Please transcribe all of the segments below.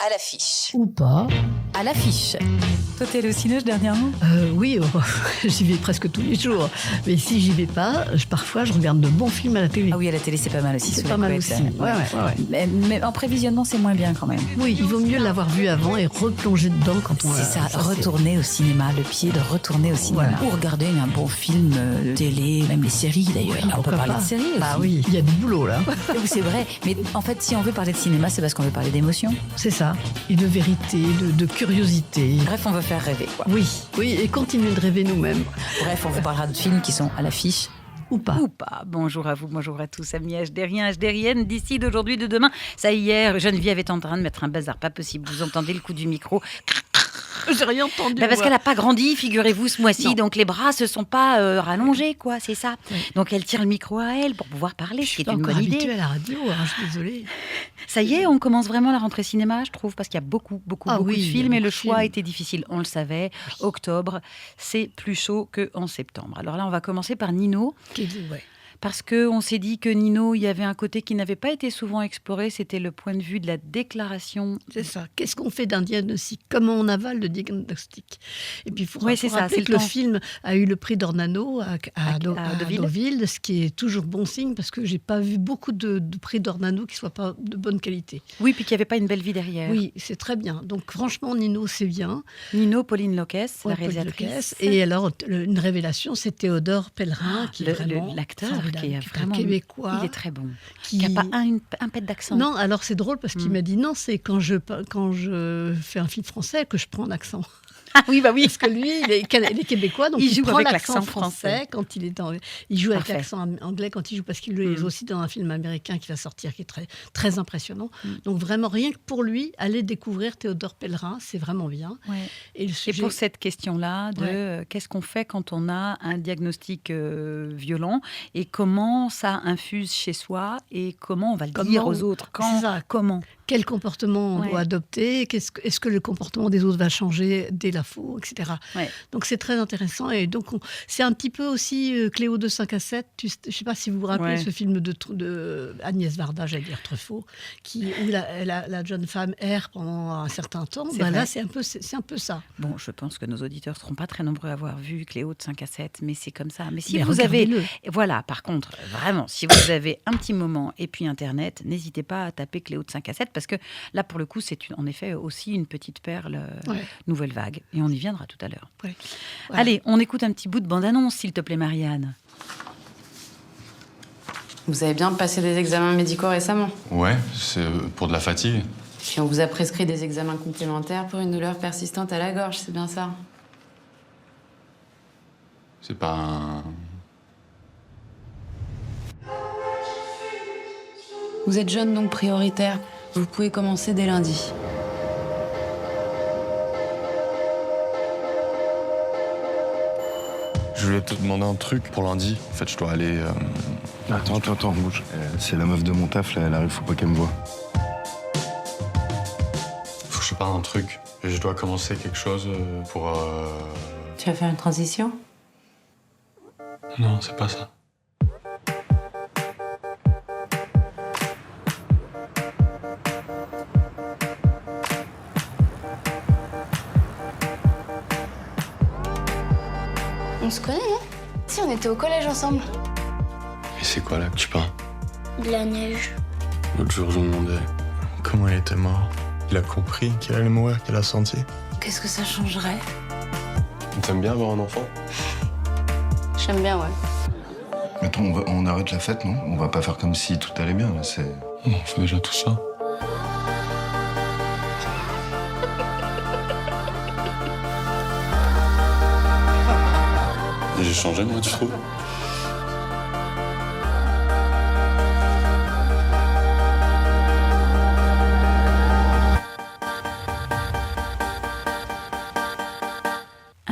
à l'affiche. Ou pas. À l'affiche. Toi, t'es allé au ciné dernièrement ? Oui, j'y vais presque tous les jours. Mais si j'y vais pas, parfois je regarde de bons films à la télé. Ah oui, à la télé, c'est pas mal aussi. C'est pas mal aussi. Ouais. Mais en prévisionnement, c'est moins bien quand même. Oui, il vaut mieux l'avoir vu avant et replonger dedans quand on C'est ça, retourner au cinéma, le pied de retourner au cinéma. Voilà. Ou regarder un bon film télé, même les séries d'ailleurs. Oui, on peut parler de séries aussi. Bah oui, il y a du boulot là. Oui, c'est vrai. Mais en fait, si on veut parler de cinéma, c'est parce qu'on veut parler d'émotion. C'est ça. Et de vérité, de curiosité. Bref, on veut faire rêver, quoi. Oui, et continuer de rêver nous-mêmes. Bref, on vous parlera de films qui sont à l'affiche. Ou pas. Bonjour à vous, bonjour à tous, amis HDRiens, HDRiennes, d'ici, d'aujourd'hui, de demain. Ça, hier, Geneviève est en train de mettre un bazar pas possible. Vous entendez le coup du micro ? J'ai rien entendu. Parce qu'elle n'a pas grandi, figurez-vous, ce mois-ci. Non. Donc les bras se sont pas rallongés, quoi, c'est ça. Oui. Donc elle tire le micro à elle pour pouvoir parler, ce qui est une bonne idée. Je suis habituée à la radio, je suis désolée. Ça y est, on commence vraiment la rentrée cinéma, je trouve, parce qu'il y a beaucoup de films et le choix a été difficile. On le savait. Oui. Octobre, c'est plus chaud qu'en septembre. Alors là, on va commencer par Nino. Parce qu'on s'est dit que Nino, il y avait un côté qui n'avait pas été souvent exploré, c'était le point de vue de la déclaration. C'est ça. Qu'est-ce qu'on fait d'un diagnostic ? Comment on avale le diagnostic ? Et puis il faut rappeler que le film a eu le prix d'Ornano à Deauville, ce qui est toujours bon signe, parce que je n'ai pas vu beaucoup de prix d'Ornano qui ne soient pas de bonne qualité. Oui, puis qu'il n'y avait pas une belle vie derrière. Oui, c'est très bien. Donc franchement, Nino, c'est bien. Nino, Pauline Loquès, la réalisatrice. Et alors, une révélation, c'est Théodore Pellerin, qui est vraiment l'acteur. Qui est vraiment québécois. Il est très bon. Qui n'a pas un pet d'accent. Non, alors c'est drôle parce qu'il m'a dit non, c'est quand je fais un film français que je prends un accent. Ah oui, bah oui. Parce que lui, il est québécois, donc il prend l'accent français quand il est il joue avec l'accent anglais quand il joue, parce qu'il est aussi dans un film américain qui va sortir, qui est très, très impressionnant. Donc vraiment, rien que pour lui, aller découvrir Théodore Pellerin, c'est vraiment bien. Ouais. Et pour cette question-là, de qu'est-ce qu'on fait quand on a un diagnostic violent et comment ça infuse chez soi et comment on va le dire aux autres. Comment quel comportement on doit adopter, est-ce que le comportement des autres va changer dès la faux, etc. Ouais. Donc c'est très intéressant. Et donc c'est un petit peu aussi Cléo de 5 à 7. Je ne sais pas si vous vous rappelez ce film de Agnès Varda, j'allais dire Truffaut, où la jeune femme erre pendant un certain temps. Là, c'est un peu ça. Bon, je pense que nos auditeurs ne seront pas très nombreux à avoir vu Cléo de 5 à 7, mais c'est comme ça. Mais si vous avez... Voilà, par contre, vraiment, si vous avez un petit moment et puis Internet, n'hésitez pas à taper Cléo de 5 à 7, parce que là, pour le coup, c'est en effet aussi une petite perle nouvelle vague. Et on y viendra tout à l'heure. Ouais. Voilà. Allez, on écoute un petit bout de bande-annonce, s'il te plaît, Marianne. Vous avez bien passé des examens médicaux récemment ? Ouais, c'est pour de la fatigue. Puis on vous a prescrit des examens complémentaires pour une douleur persistante à la gorge, c'est bien ça ? C'est pas un... Vous êtes jeune, donc prioritaire. Vous pouvez commencer dès lundi. Je voulais te demander un truc pour lundi. En fait, je dois aller... Attends, bouge. C'est la meuf de mon taf, là, elle arrive, faut pas qu'elle me voie. Faut que je te parle d'un truc. Je dois commencer quelque chose pour... Tu vas faire une transition ? Non, c'est pas ça. On se connaît, non ? Si, on était au collège ensemble. Et c'est quoi là que tu parles ? De la neige. L'autre jour, je me demandais comment elle était morte. Il a compris qu'elle allait mourir, qu'elle a senti. Qu'est-ce que ça changerait ? T'aimes bien avoir un enfant ? J'aime bien, ouais. Attends, on arrête la fête, non ? On va pas faire comme si tout allait bien, là, c'est... On fait déjà tout ça. J'ai changé, moi, tu trouves ?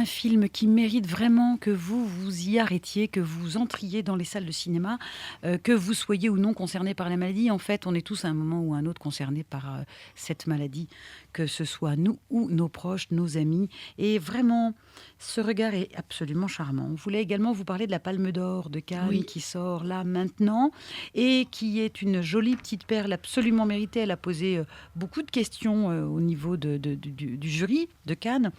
un film qui mérite vraiment que vous vous y arrêtiez, que vous entriez dans les salles de cinéma, que vous soyez ou non concerné par la maladie. En fait, on est tous à un moment ou à un autre concernés par cette maladie, que ce soit nous ou nos proches, nos amis. Et vraiment, ce regard est absolument charmant. On voulait également vous parler de la Palme d'Or de Cannes qui sort là maintenant et qui est une jolie petite perle absolument méritée. Elle a posé beaucoup de questions au niveau du jury de Cannes.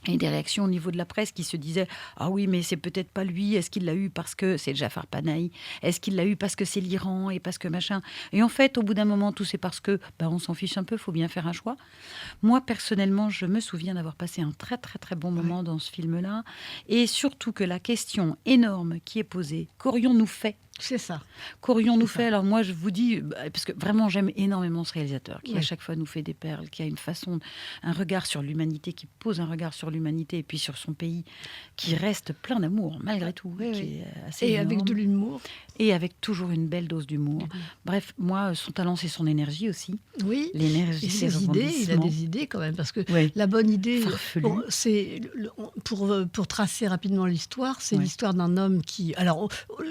Et des réactions au niveau de la presse qui se disaient « Ah oui, mais c'est peut-être pas lui. Est-ce qu'il l'a eu parce que c'est Jafar Panahi? Est-ce qu'il l'a eu parce que c'est l'Iran et parce que machin ?» Et en fait, au bout d'un moment, tout c'est parce que on s'en fiche un peu, il faut bien faire un choix. Moi, personnellement, je me souviens d'avoir passé un très, très, très bon moment dans ce film-là. Et surtout que la question énorme qui est posée, qu'aurions-nous fait? C'est ça. Qu'aurions-nous fait? Alors moi, je vous dis, parce que vraiment, j'aime énormément ce réalisateur qui à chaque fois nous fait des perles, qui a une façon, un regard sur l'humanité, qui pose un regard sur l'humanité et puis sur son pays, qui reste plein d'amour, malgré tout. Qui est assez et énorme. avec de l'humour. Et avec toujours une belle dose d'humour. Bref, moi, son talent, c'est son énergie aussi. Oui. L'énergie, et ses ses idées. Il a des idées quand même, parce que la bonne idée, c'est pour tracer rapidement l'histoire, c'est l'histoire d'un homme qui... Alors,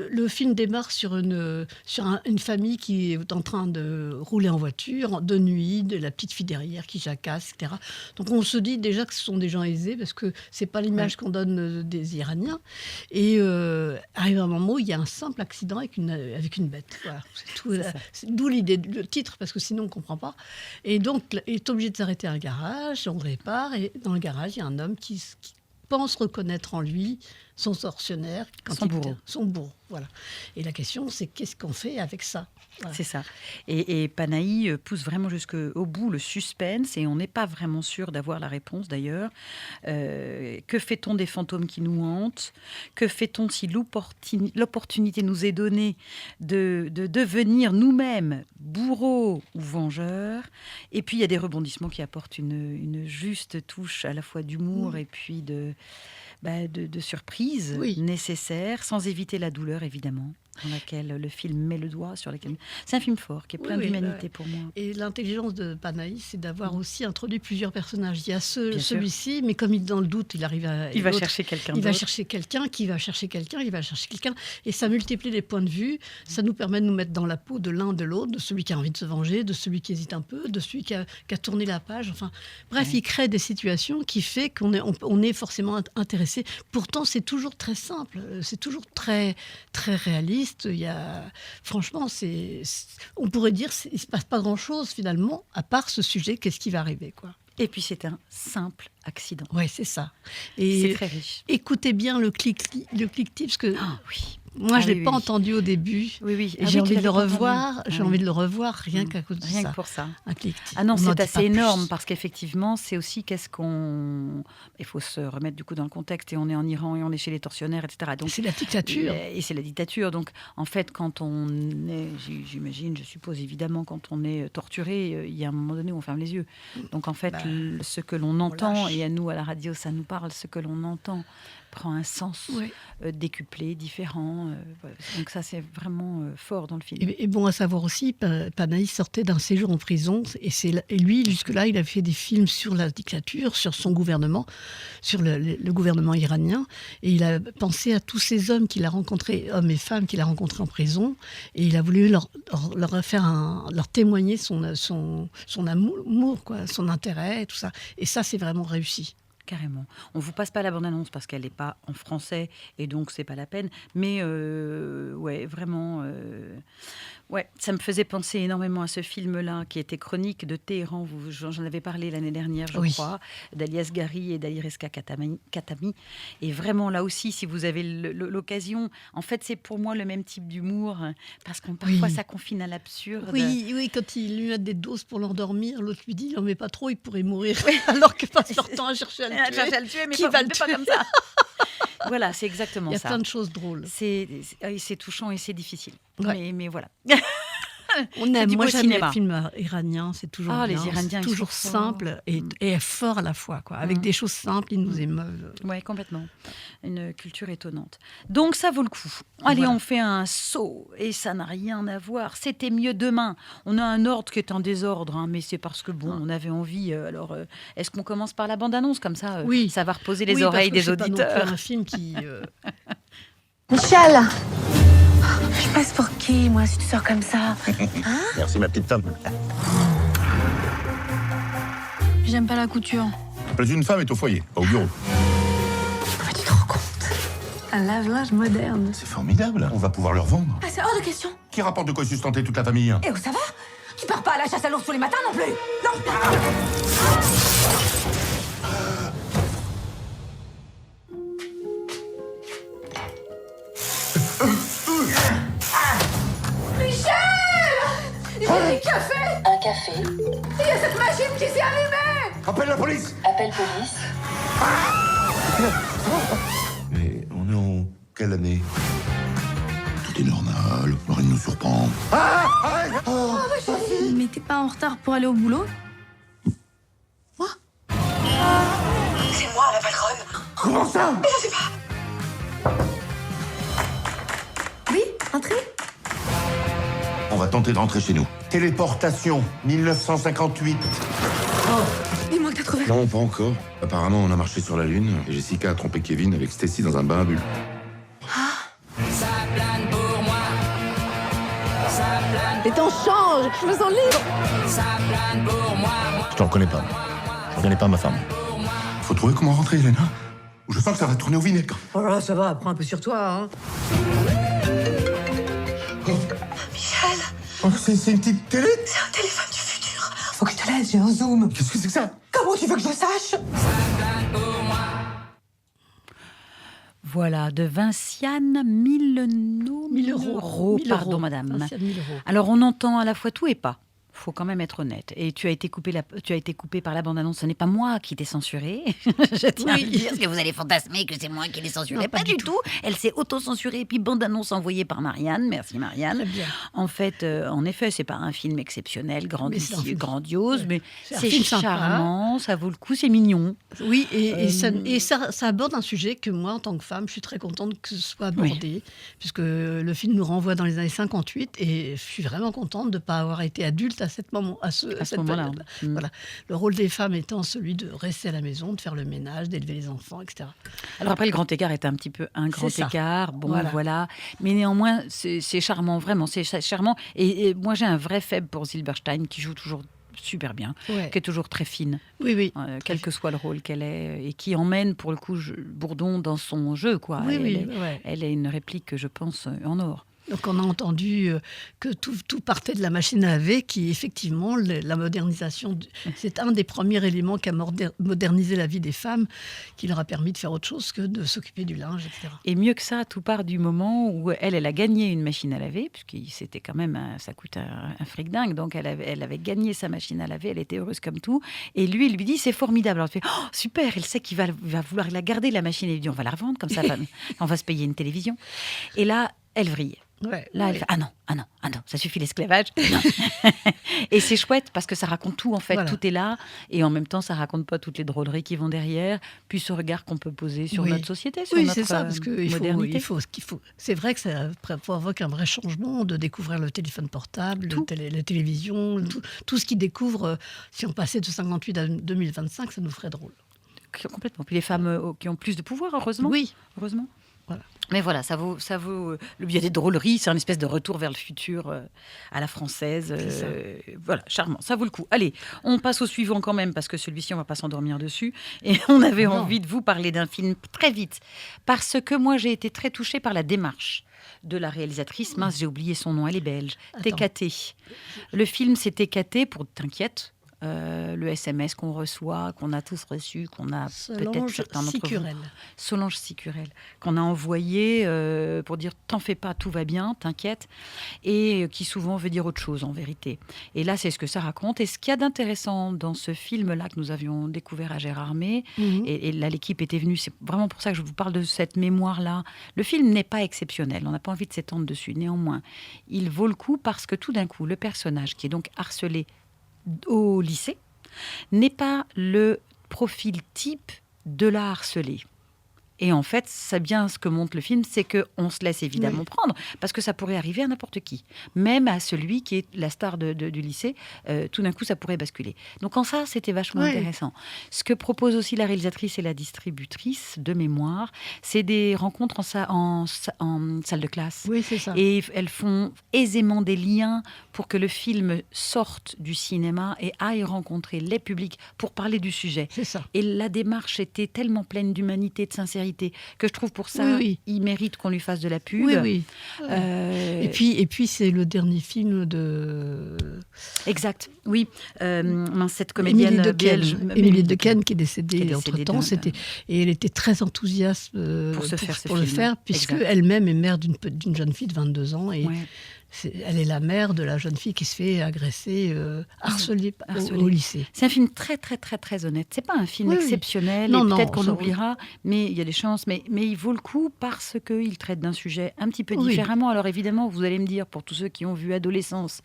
le film démarre sur une famille qui est en train de rouler en voiture de nuit, de la petite fille derrière qui jacasse, etc. Donc on se dit déjà que ce sont des gens aisés parce que c'est pas l'image qu'on donne des Iraniens. Et arrive un moment où il y a un simple accident avec une bête. Voilà, c'est tout. D'où l'idée, le titre, parce que sinon on comprend pas. Et donc il est obligé de s'arrêter à un garage, on répare, et dans le garage il y a un homme qui pense reconnaître en lui son tortionnaire, son bourreau. Voilà. Et la question, c'est qu'est-ce qu'on fait avec ça? Voilà. C'est ça. Et Panahi pousse vraiment jusqu'au bout le suspense, et on n'est pas vraiment sûr d'avoir la réponse d'ailleurs. Que fait-on des fantômes qui nous hantent? Que fait-on si l'opportunité nous est donnée de devenir nous-mêmes bourreaux ou vengeurs? Et puis il y a des rebondissements qui apportent une juste touche à la fois d'humour et puis de surprise nécessaire, sans éviter la douleur évidemment, dans laquelle le film met le doigt sur laquelle... C'est un film fort, qui est plein d'humanité pour moi. Et l'intelligence de Panahi, c'est d'avoir aussi introduit plusieurs personnages. Il y a celui-ci, mais comme il est dans le doute, il arrive à... Il va chercher quelqu'un d'autre. Il va chercher quelqu'un, qui va chercher quelqu'un, il va chercher quelqu'un. Et ça multiplie les points de vue. Ça nous permet de nous mettre dans la peau de l'un, de l'autre, de celui qui a envie de se venger, de celui qui hésite un peu, de celui qui a tourné la page. Enfin, bref, il crée des situations qui fait qu'on est forcément intéressé. Pourtant, c'est toujours très simple. C'est toujours très, très réaliste. Franchement, on pourrait dire qu'il ne se passe pas grand-chose finalement, à part ce sujet, qu'est-ce qui va arriver, quoi. Et puis c'est un simple accident. Oui, c'est ça. Et c'est très riche. Écoutez bien le clic-tip, parce que... Moi, je ne l'ai pas entendu au début. Oui. J'ai envie de le revoir. J'ai envie de le revoir rien qu'à cause de ça. Rien que pour ça. Un clic-tip. Ah non, c'est assez énorme parce qu'effectivement, c'est aussi Il faut se remettre du coup dans le contexte, et on est en Iran et on est chez les tortionnaires, etc. Donc c'est la dictature. Et c'est la dictature. Donc en fait, quand on est, j'imagine, je suppose évidemment, quand on est torturé, il y a un moment donné où on ferme les yeux. Donc en fait, ce que l'on entend, et à nous à la radio, ça nous parle, ce que l'on entend prend un sens décuplé, différent. Donc ça, c'est vraiment fort dans le film. Et bon à savoir aussi, Panahi sortait d'un séjour en prison, et lui, jusque-là, il a fait des films sur la dictature, sur son gouvernement, sur le gouvernement iranien, et il a pensé à tous ces hommes qu'il a rencontrés, hommes et femmes qu'il a rencontrés en prison, et il a voulu leur témoigner son amour, quoi, son intérêt, tout ça. Et ça, c'est vraiment réussi. Carrément. On ne vous passe pas la bande-annonce parce qu'elle n'est pas en français et donc c'est pas la peine. Mais vraiment, ça me faisait penser énormément à ce film-là qui était Chronique de Téhéran. J'en avais parlé l'année dernière, je crois, d'Ali Asghari et d'Ali Reza Khatami. Et vraiment, là aussi, si vous avez l'occasion, en fait, c'est pour moi le même type d'humour parce que parfois ça confine à l'absurde. Oui, quand il lui met des doses pour l'endormir, l'autre lui dit « il n'en met pas trop, il pourrait mourir ». Alors que passe leur temps à chercher à le tuer, mais qui va le tuer, pas comme ça. Voilà, c'est exactement ça. Il y a plein de choses drôles. C'est touchant et c'est difficile. Mais voilà. On aime. du Moi, beau j'aime cinéma. les films iraniens. C'est toujours bien. Les Iraniens, c'est ils toujours sont simple et fort à la fois. Quoi. Avec des choses simples, ils nous émeuvent. Oui, complètement. Une culture étonnante. Donc, ça vaut le coup. Allez, on fait un saut. Et ça n'a rien à voir. C'était mieux demain. On a un ordre qui est en désordre, hein, mais c'est parce que, on avait envie. Est-ce qu'on commence par la bande-annonce? Comme ça, Oui. ça va reposer les oreilles des c'est pas non plus auditeurs. un film qui... Michel, je passe pour qui, moi, si tu sors comme ça? Merci, ma petite femme. J'aime pas la couture. Plus une femme est au foyer, pas au bureau. Tu te rends compte? Un lave-linge moderne. C'est formidable. On va pouvoir leur vendre. Ah, c'est hors de question. Qui rapporte de quoi sustenter toute la famille? Et où ça va? Tu pars pas à la chasse à l'ours tous les matins non plus? Non. Un café. Il y a cette machine qui s'est allumée! Appelle la police. Appel police. Mais on est en quelle année? Tout est normal, rien ne nous surprend. Mais t'es pas en retard pour aller au boulot? C'est moi, la patronne. Comment ça? Mais je sais pas. Oui, entrez. On va tenter de rentrer chez nous. Téléportation, 1958. Il manque 80. Non, pas encore. Apparemment, on a marché sur la Lune et Jessica a trompé Kevin avec Stacy dans un bain à bulles. Et t'en change, je me sens libre. Je te reconnais pas. Je reconnais pas ma femme. Faut trouver comment rentrer, Elena. Ou je sens que ça va tourner au vinaigre. Oh là, ça va, prends un peu sur toi, hein. Michel, Oh, c'est une petite télé? c'est un téléphone du futur. Faut que je te laisse, j'ai un zoom. Qu'est-ce que c'est que ça? Comment tu veux que je sache? Voilà, de Vinciane Mileno. 1000 euros. 1000 Pardon, euros. madame. C'est 1000 euros. Alors, on entend à la fois tout et pas. Faut quand même être honnête. Et tu as été coupé par la bande-annonce. Ce n'est pas moi qui t'ai censuré. Je tiens à le dire, parce que vous allez fantasmer que c'est moi qui l'ai censuré. Non, Pas du tout. Elle s'est auto-censurée. Et puis, bande-annonce envoyée par Marianne. Merci, Marianne. Très bien. En fait, en effet, c'est pas un film exceptionnel, Mais c'est un film- grandiose, mais C'est un c'est film sympa. charmant, ça vaut le coup, c'est mignon. Oui, ça aborde un sujet que moi, en tant que femme, je suis très contente que ce soit abordé, puisque le film nous renvoie dans les années 58, et je suis vraiment contente de ne pas avoir été adulte à cette cette moment-là. période-là. Voilà. Le rôle des femmes étant celui de rester à la maison, de faire le ménage, d'élever les enfants, etc. Alors après, le grand écart est un petit peu un grand C'est ça. écart. Bon, Voilà. voilà. Mais néanmoins, c'est charmant, vraiment, c'est charmant. Et moi, j'ai un vrai faible pour Silberstein, qui joue toujours super bien, Ouais. qui est toujours très fine, Oui, oui. quel que soit le rôle qu'elle est, et qui emmène, pour le coup, Bourdon dans son jeu, quoi. Oui, elle, oui, est, ouais. elle est une réplique, je pense, en or. Donc on a entendu que tout partait de la machine à laver, qui effectivement, la modernisation, c'est un des premiers éléments qui a modernisé la vie des femmes, qui leur a permis de faire autre chose que de s'occuper du linge, etc. Et mieux que ça, tout part du moment où elle a gagné une machine à laver, puisque c'était quand même, ça coûte un fric dingue, donc elle avait gagné sa machine à laver, elle était heureuse comme tout, et lui, il lui dit, c'est formidable. Alors elle fait, oh, super, elle sait qu'il va vouloir la garder, la machine, et il lui dit, on va la revendre, comme ça, on va se payer une télévision. Et là, elle vrille. Ouais, Là, elle fait ah non, ça suffit l'esclavage. Non. Et c'est chouette parce que ça raconte tout en fait, Voilà. tout est là, et en même temps ça raconte pas toutes les drôleries qui vont derrière, puis ce regard qu'on peut poser sur Oui. notre société, sur Oui, notre c'est ça, parce que modernité. c'est vrai que ça provoque un vrai changement de découvrir le téléphone portable, la télévision, tout ce qui découvre. Si on passait de 58 à 2025, ça nous ferait drôle. Complètement. Puis les femmes qui ont plus de pouvoir, heureusement. Oui. Heureusement. Voilà. Mais voilà, ça vaut il y a des drôleries, c'est un espèce de retour vers le futur à la française. Voilà, charmant, ça vaut le coup. Allez, on passe au suivant quand même, parce que celui-ci, on va pas s'endormir dessus. Et on avait envie de vous parler d'un film très vite, parce que moi, j'ai été très touchée par la démarche de la réalisatrice. Mince, j'ai oublié son nom, elle est belge. Attends. TKT. Le film, c'est TKT, pour T'inquiète. le SMS qu'on reçoit, qu'on a tous reçu, qu'on a peut-être certains d'entre vous. Solange Sicurel, qu'on a envoyé pour dire « t'en fais pas, tout va bien, t'inquiète », et qui souvent veut dire autre chose en vérité. Et là, c'est ce que ça raconte. Et ce qu'il y a d'intéressant dans ce film-là que nous avions découvert à Gérardmer, et là l'équipe était venue, c'est vraiment pour ça que je vous parle de cette mémoire-là. Le film n'est pas exceptionnel, on n'a pas envie de s'étendre dessus. Néanmoins, il vaut le coup parce que tout d'un coup, le personnage qui est donc harcelé au lycée n'est pas le profil type de la harcelée. Et en fait, c'est bien ce que montre le film, c'est qu'on se laisse évidemment prendre, parce que ça pourrait arriver à n'importe qui. Même à celui qui est la star du lycée, tout d'un coup, ça pourrait basculer. Donc en ça, c'était vachement intéressant. Ce que propose aussi la réalisatrice et la distributrice de mémoire, c'est des rencontres en salle de classe. Oui, c'est ça. Et elles font aisément des liens pour que le film sorte du cinéma et aille rencontrer les publics pour parler du sujet. C'est ça. Et la démarche était tellement pleine d'humanité, de sincérité, que je trouve pour ça, il mérite qu'on lui fasse de la pub. Oui. Et puis c'est le dernier film de... Exact, oui. Cette comédienne belge. Émilie Dequesne, qui est décédée entre-temps. Et elle était très enthousiaste pour le faire, puisque elle-même est mère d'une jeune fille de 22 ans. Et elle est la mère de la jeune fille qui se fait agresser, harceler au lycée. C'est un film très, très, très, très honnête. C'est pas un film exceptionnel, et peut-être qu'on oubliera, mais il y a des chances. Mais il vaut le coup parce qu'il traite d'un sujet un petit peu différemment. Alors évidemment, vous allez me dire, pour tous ceux qui ont vu Adolescence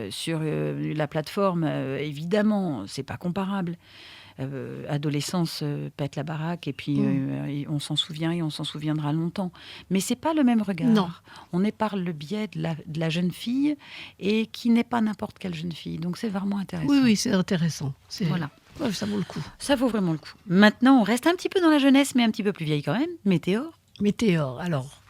sur la plateforme, évidemment, c'est pas comparable. Adolescence pète la baraque et puis on s'en souvient et on s'en souviendra longtemps. Mais c'est pas le même regard. Non. On est par le biais de la jeune fille et qui n'est pas n'importe quelle jeune fille. Donc c'est vraiment intéressant. Oui, c'est intéressant. Voilà. Ouais, ça vaut le coup. Ça vaut vraiment le coup. Maintenant, on reste un petit peu dans la jeunesse, mais un petit peu plus vieille quand même. Météore. Alors.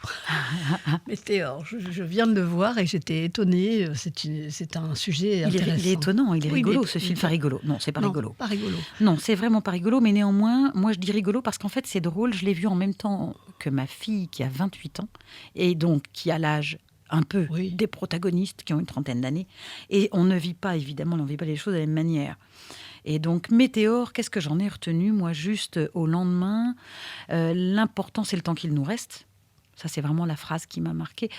Météore, je viens de le voir et j'étais étonnée. C'est un sujet intéressant. Il est étonnant, il est rigolo ce film. Enfin, rigolo. Non, c'est pas rigolo. Pas rigolo. Non, c'est vraiment pas rigolo, mais néanmoins, moi je dis rigolo parce qu'en fait c'est drôle. Je l'ai vu en même temps que ma fille qui a 28 ans et donc qui a l'âge un peu des protagonistes qui ont une trentaine d'années. Et on ne vit pas, évidemment, on ne vit pas les choses de la même manière. Et donc, Météore, qu'est-ce que j'en ai retenu, moi, juste au lendemain l'important, c'est le temps qu'il nous reste. Ça, c'est vraiment la phrase qui m'a marquée.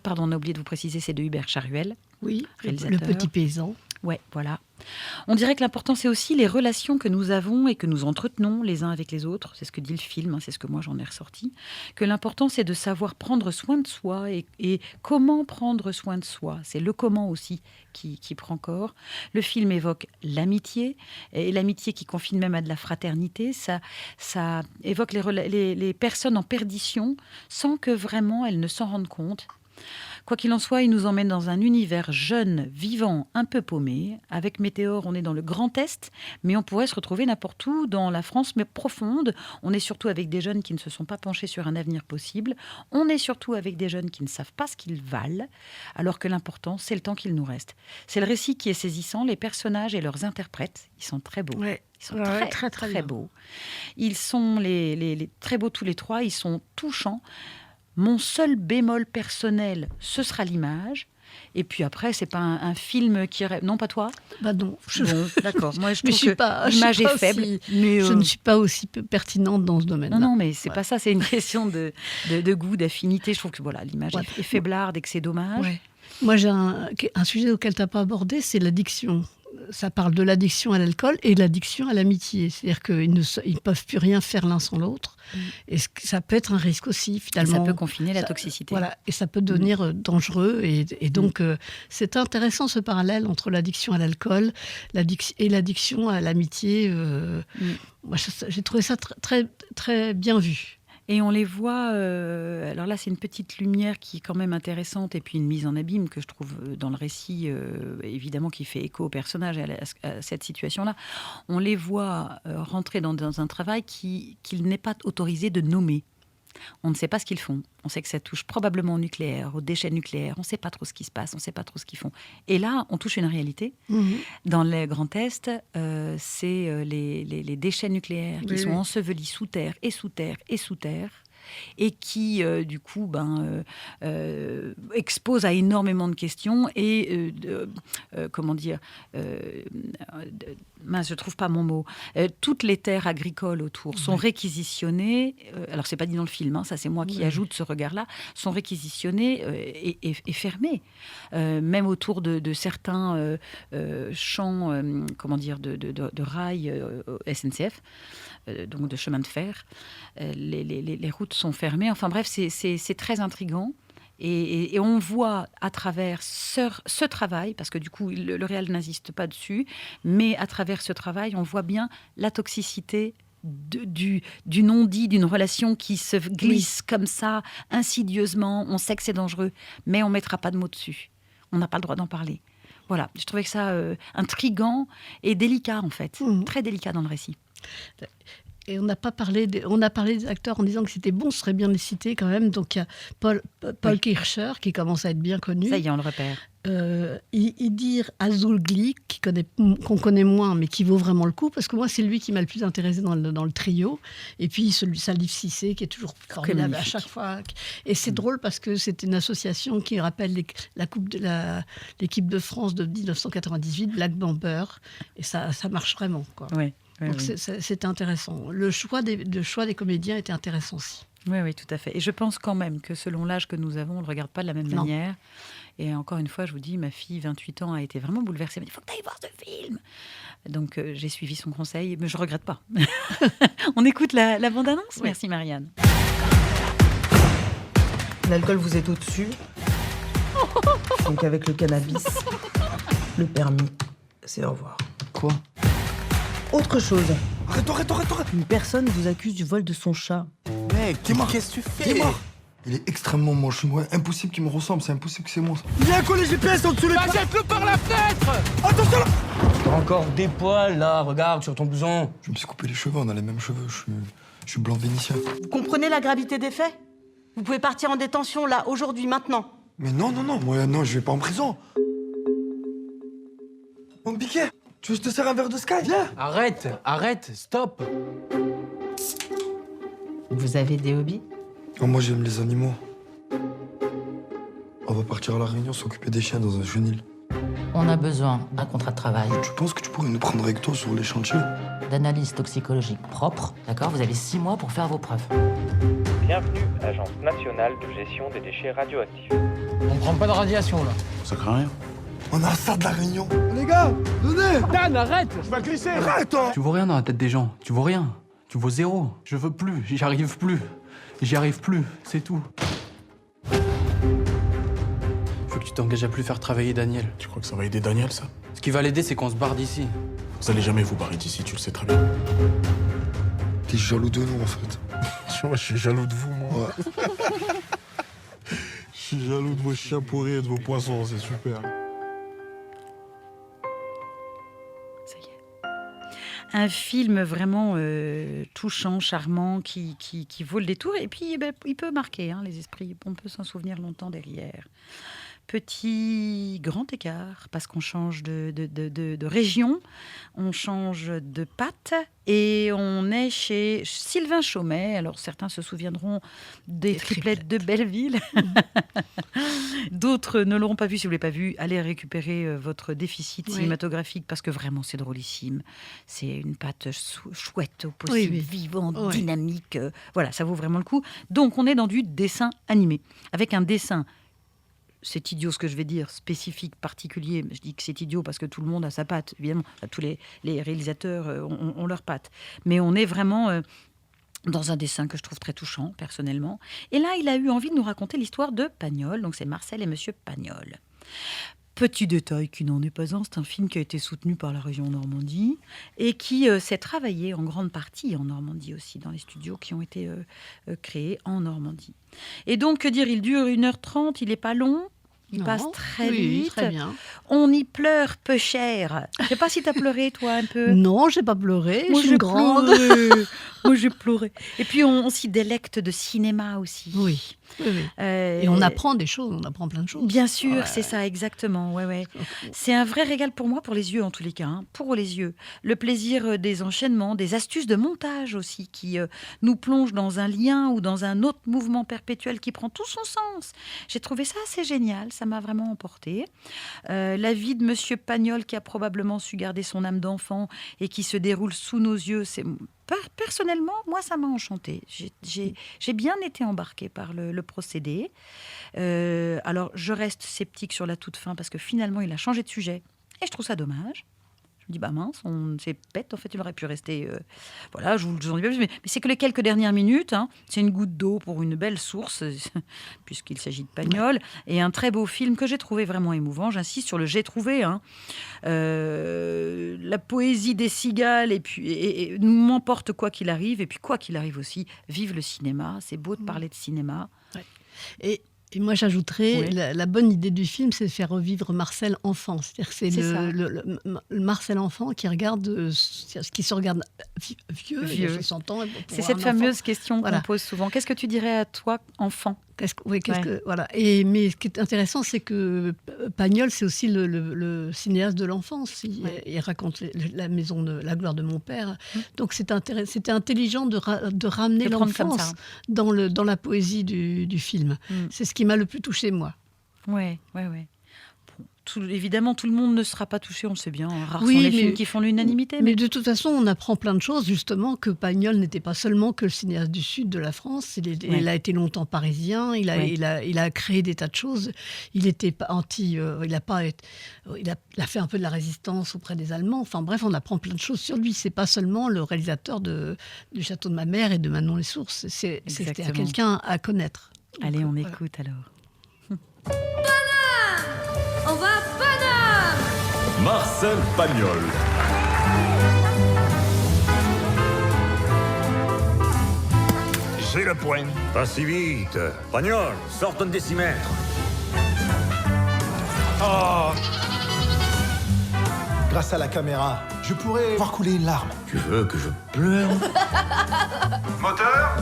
Pardon, on a oublié de vous préciser, c'est de Hubert Charuel. Oui, le petit paysan. Ouais, voilà. On dirait que l'important, c'est aussi les relations que nous avons et que nous entretenons les uns avec les autres. C'est ce que dit le film, c'est ce que moi j'en ai ressorti. Que l'important, c'est de savoir prendre soin de soi et comment prendre soin de soi. C'est le comment aussi qui prend corps. Le film évoque l'amitié, et l'amitié qui confine même à de la fraternité. Ça évoque les personnes en perdition sans que vraiment elles ne s'en rendent compte. Quoi qu'il en soit, il nous emmène dans un univers jeune, vivant, un peu paumé. Avec Météore, on est dans le Grand Est, mais on pourrait se retrouver n'importe où dans la France, mais profonde. On est surtout avec des jeunes qui ne se sont pas penchés sur un avenir possible. On est surtout avec des jeunes qui ne savent pas ce qu'ils valent, alors que l'important, c'est le temps qu'il nous reste. C'est le récit qui est saisissant, les personnages et leurs interprètes, ils sont très beaux. Ouais. Ils sont très beaux. Ils sont les très beaux tous les trois, ils sont touchants. Mon seul bémol personnel, ce sera l'image. Et puis après, c'est pas un film qui... Non, pas toi ? Bah non. Bon, d'accord. Moi, je trouve que l'image est faible. Mais je ne suis pas aussi pertinente dans ce domaine-là. Non, mais c'est pas ça. C'est une question de goût, d'affinité. Je trouve que voilà, l'image est faiblarde et que c'est dommage. Ouais. Moi, j'ai un sujet auquel tu n'as pas abordé, c'est l'addiction. Ça parle de l'addiction à l'alcool et l'addiction à l'amitié. C'est-à-dire qu'ils ne peuvent plus rien faire l'un sans l'autre. Et ça peut être un risque aussi, finalement. Ça peut confiner la toxicité. Voilà, et ça peut devenir dangereux. Et donc, c'est intéressant ce parallèle entre l'addiction à l'alcool et l'addiction à l'amitié. Moi, j'ai trouvé ça très, très bien vu. Et on les voit, alors là c'est une petite lumière qui est quand même intéressante et puis une mise en abîme que je trouve dans le récit, évidemment qui fait écho au personnage et à cette situation-là. On les voit rentrer dans un travail qu'il n'est pas autorisé de nommer. On ne sait pas ce qu'ils font. On sait que ça touche probablement au nucléaire, aux déchets nucléaires. On ne sait pas trop ce qui se passe, on ne sait pas trop ce qu'ils font. Et là, on touche une réalité. Dans le Grand Est, c'est les déchets nucléaires qui sont ensevelis sous terre et sous terre et sous terre. et qui, du coup, expose à énormément de questions et, comment dire, mince, je ne trouve pas mon mot. Toutes les terres agricoles autour sont réquisitionnées, alors c'est pas dit dans le film, ça c'est moi qui ajoute ce regard-là, sont réquisitionnées et fermées. Même autour de certains champs, comment dire, de rails SNCF, donc de chemin de fer, les routes sont fermées. Enfin bref, c'est très intriguant. Et on voit à travers ce travail, parce que du coup, le réel n'insiste pas dessus, mais à travers ce travail, on voit bien la toxicité du non-dit, d'une relation qui se glisse comme ça, insidieusement. On sait que c'est dangereux, mais on ne mettra pas de mots dessus. On n'a pas le droit d'en parler. Voilà, je trouvais que ça intriguant et délicat, en fait. Très délicat dans le récit. Et on a parlé des acteurs en disant que c'était bon, ce serait bien de les citer quand même. Donc il y a Paul Kircher qui commence à être bien connu. Ça y est, on le repère. Idir Azulgli, qu'on connaît moins, mais qui vaut vraiment le coup, parce que moi, c'est lui qui m'a le plus intéressé dans le trio. Et puis, Salif Cissé, qui est toujours formidable à chaque fois. Et c'est drôle parce que c'est une association qui rappelle l'équipe de France de 1998, Black Bomber. Et ça marche vraiment, quoi. Oui. Donc c'était intéressant. Le choix des comédiens était intéressant aussi. Oui, tout à fait. Et je pense quand même que selon l'âge que nous avons, on ne le regarde pas de la même manière. Et encore une fois, je vous dis, ma fille, 28 ans, a été vraiment bouleversée. Elle m'a dit, il faut que tu ailles voir ce film. Donc j'ai suivi son conseil, mais je ne regrette pas. On écoute la bande-annonce. Oui. Merci Marianne. L'alcool vous est au-dessus. Donc avec le cannabis, le permis, c'est au revoir. Quoi ? Autre chose. Arrête. Une personne vous accuse du vol de son chat. Mec, qu'est-ce que tu fais ? Il est extrêmement moche. Impossible qu'il me ressemble, c'est impossible que c'est moi. Il y a un collet GPS en dessous les... Jette-le par la fenêtre. Attention là. T'as encore des poils là, regarde sur ton blouson. Je me suis coupé les cheveux, on a les mêmes cheveux. Je suis blanc vénitien. Vous comprenez la gravité des faits ? Vous pouvez partir en détention là, aujourd'hui, maintenant. Mais non, moi non, je vais pas en prison. Mon piquet, tu veux que je te sers un verre de Sky ? Viens. Arrête, stop. Vous avez des hobbies ? Oh, moi j'aime les animaux. On va partir à La Réunion s'occuper des chiens dans un chenil. On a besoin d'un contrat de travail. Tu penses que tu pourrais nous prendre avec toi sur les chantiers ? D'analyse toxicologique propre, d'accord ? Vous avez 6 mois pour faire vos preuves. Bienvenue, Agence nationale de gestion des déchets radioactifs. On prend pas de radiation là. Ça craint rien. On a ça de La Réunion. Les gars, venez. Dan, arrête. Je vais glisser. Arrête, toi. Tu vaux rien dans la tête des gens. Tu vaux rien. Tu vaux zéro. Je veux plus. J'y arrive plus. C'est tout. Faut que tu t'engages à plus faire travailler Daniel. Tu crois que ça va aider Daniel, ça ? Ce qui va l'aider, c'est qu'on se barre d'ici. Vous allez jamais vous barrer d'ici, tu le sais très bien. T'es jaloux de nous, en fait. Moi, je suis jaloux de vous, moi. Ouais. Je suis jaloux de vos chiens pourris et de vos poissons, c'est super. Ça y est. Un film vraiment touchant, charmant, qui vaut le détour. Et puis, il peut marquer les esprits. On peut s'en souvenir longtemps derrière. Petit grand écart, parce qu'on change de région, on change de patte, et on est chez Sylvain Chomet. Alors certains se souviendront des triplettes de Belleville. D'autres ne l'auront pas vu. Si vous ne l'avez pas vu, allez récupérer votre déficit cinématographique, parce que vraiment c'est drôlissime. C'est une patte chouette, au possible, vivante, dynamique. Voilà, ça vaut vraiment le coup. Donc on est dans du dessin animé, avec un dessin... C'est idiot ce que je vais dire, spécifique, particulier. Je dis que c'est idiot parce que tout le monde a sa patte, évidemment. Enfin, tous les réalisateurs ont leur patte. Mais on est vraiment dans un dessin que je trouve très touchant, personnellement. Et là, il a eu envie de nous raconter l'histoire de Pagnol. Donc, c'est Marcel et Monsieur Pagnol. Petit détail qui n'en est pas un, c'est un film qui a été soutenu par la région Normandie et qui s'est travaillé en grande partie en Normandie aussi, dans les studios qui ont été créés en Normandie. Et donc, que dire, il dure 1h30, il n'est pas long. Il passe très vite. Très bien. On y pleure peu cher. Je ne sais pas si tu as pleuré, toi, un peu. Non, je n'ai pas pleuré. Moi, je suis grande. Moi, j'ai pleuré. Et puis, on s'y délecte de cinéma aussi. Oui. Et on apprend des choses, on apprend plein de choses. Bien sûr, c'est ça, exactement. Ouais. C'est un vrai régal pour moi, pour les yeux en tous les cas. Pour les yeux. Le plaisir des enchaînements, des astuces de montage aussi, qui nous plongent dans un lien ou dans un autre mouvement perpétuel qui prend tout son sens. J'ai trouvé ça assez génial, ça m'a vraiment emporté. La vie de Monsieur Pagnol, qui a probablement su garder son âme d'enfant et qui se déroule sous nos yeux, personnellement, moi, ça m'a enchantée. J'ai bien été embarquée par le procédé. Alors, je reste sceptique sur la toute fin parce que finalement, il a changé de sujet. Et je trouve ça dommage. Je me dis, mince, c'est bête. En fait, il aurait pu rester... voilà, je vous en dis pas plus. Mais c'est que les quelques dernières minutes, c'est une goutte d'eau pour une belle source, puisqu'il s'agit de Pagnol. Et un très beau film que j'ai trouvé vraiment émouvant. J'insiste sur le j'ai trouvé. La poésie des cigales et nous m'emporte quoi qu'il arrive. Et puis, quoi qu'il arrive aussi, vive le cinéma. C'est beau de parler de cinéma. Ouais. Et moi, j'ajouterais, la bonne idée du film, c'est de faire revivre Marcel enfant. C'est-à-dire que c'est le Marcel enfant qui se regarde vieux. Il a 60 ans. C'est cette fameuse question qu'on pose souvent. Qu'est-ce que tu dirais à toi, enfant ? Voilà. Mais ce qui est intéressant, c'est que Pagnol, c'est aussi le cinéaste de l'enfance. Il raconte la maison de la gloire de mon père. Donc c'était intelligent de ramener l'enfance dans la poésie du film. C'est ce qui m'a le plus touché, moi. Ouais. Évidemment, tout le monde ne sera pas touché, on le sait bien. Rares sont les films qui font l'unanimité. Mais de toute façon, on apprend plein de choses, justement, que Pagnol n'était pas seulement que le cinéaste du sud de la France. Il a été longtemps parisien, il a créé des tas de choses. Il était pas anti... il a fait un peu de la résistance auprès des Allemands. Enfin bref, on apprend plein de choses sur lui. C'est pas seulement le réalisateur du Château de ma mère et de Manon les Sources. C'était quelqu'un à connaître. Allez, on écoute alors. On va à Paname! Marcel Pagnol. J'ai le point. Pas si vite. Pagnol, sors ton décimètre. Oh! Grâce à la caméra, je pourrais voir couler une larme. Tu veux que je pleure? Moteur?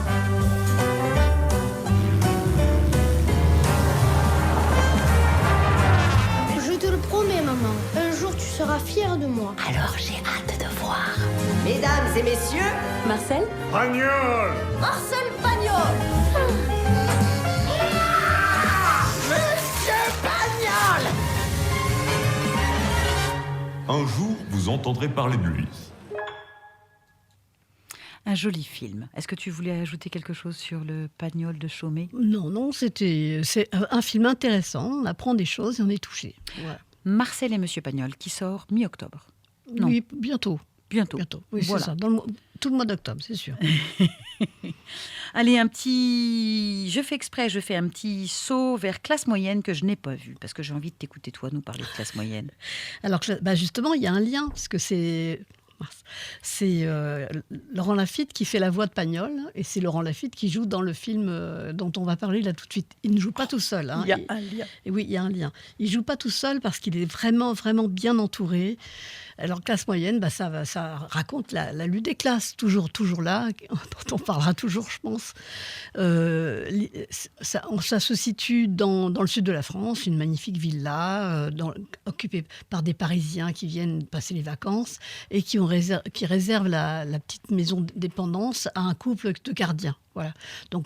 Je te le promets, maman. Un jour, tu seras fière de moi. Alors j'ai hâte de voir. Mesdames et messieurs, Marcel? Pagnol! Marcel Pagnol! Monsieur Pagnol! Un jour, vous entendrez parler de lui. Un joli film. Est-ce que tu voulais ajouter quelque chose sur le Pagnol de Chaumet ? Non, c'est un film intéressant. On apprend des choses et on est touché. Voilà. Marcel et Monsieur Pagnol, qui sort mi-octobre. Oui, bientôt. Bientôt. Oui, voilà. C'est ça. Tout le mois d'octobre, c'est sûr. Allez, je fais exprès, je fais un petit saut vers classe moyenne que je n'ai pas vu, parce que j'ai envie de t'écouter, toi, nous parler de classe moyenne. Alors, justement, il y a un lien, parce que c'est Laurent Lafitte qui fait la voix de Pagnol, et c'est Laurent Lafitte qui joue dans le film dont on va parler là tout de suite. Il ne joue pas tout seul. Il y a un lien. Et oui, il y a un lien. Il ne joue pas tout seul parce qu'il est vraiment, vraiment bien entouré. Alors, classe moyenne, ça raconte la lutte des classes, toujours là, dont on parlera toujours, je pense. Ça se situe dans le sud de la France, une magnifique villa occupée par des Parisiens qui viennent passer les vacances et qui réservent la petite maison de dépendance à un couple de gardiens. Voilà. Donc,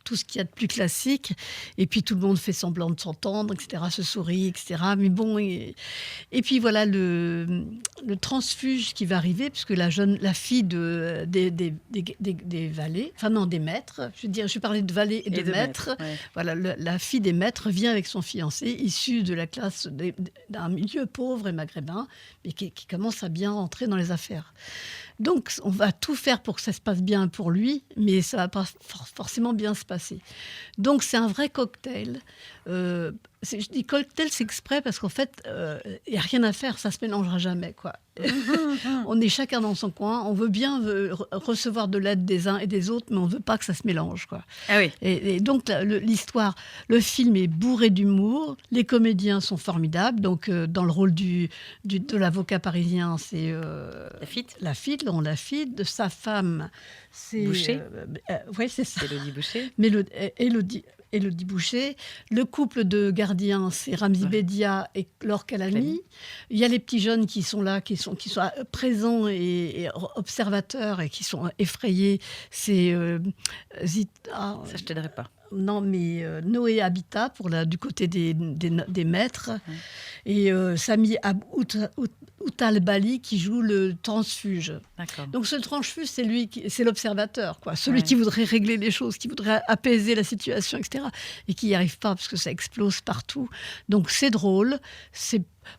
tout ce qu'il y a de plus classique. Et puis, tout le monde fait semblant de s'entendre, etc., se sourit, etc. Mais bon, et puis voilà le transfuge qui va arriver, puisque la fille des valets, enfin non, des maîtres, je parlais de valets et de maîtres. Ouais. Voilà, la fille des maîtres vient avec son fiancé, issu de la classe d'un milieu pauvre et maghrébin, mais qui commence à bien rentrer dans les affaires. Donc, on va tout faire pour que ça se passe bien pour lui, mais ça ne va pas forcément bien se passer. Donc, c'est un vrai cocktail. Je dis cocktail, c'est exprès parce qu'en fait, il n'y a rien à faire, ça ne se mélangera jamais, quoi. On est chacun dans son coin. On veut bien recevoir de l'aide des uns et des autres, mais on ne veut pas que ça se mélange, quoi. Ah oui. Et donc, l'histoire, le film est bourré d'humour. Les comédiens sont formidables. Donc, dans le rôle de l'avocat parisien, c'est Laffitte, Laurent Laffitte. De sa femme, c'est... Boucher. Oui, c'est ça. Élodie Boucher. Élodie Boucher. Le couple de gardiens, c'est Ramzy Bedia et Laure Calamy. Il y a les petits jeunes qui sont là, qui sont présents et observateurs et qui sont effrayés. C'est Ça, je t'aiderai pas. Non, mais Noé Habitat du côté des maîtres. Et Sami Outalbali qui joue le transfuge. D'accord. Donc ce transfuge, c'est l'observateur, quoi. Celui qui voudrait régler les choses, qui voudrait apaiser la situation, etc. Et qui n'y arrive pas parce que ça explose partout. Donc c'est drôle.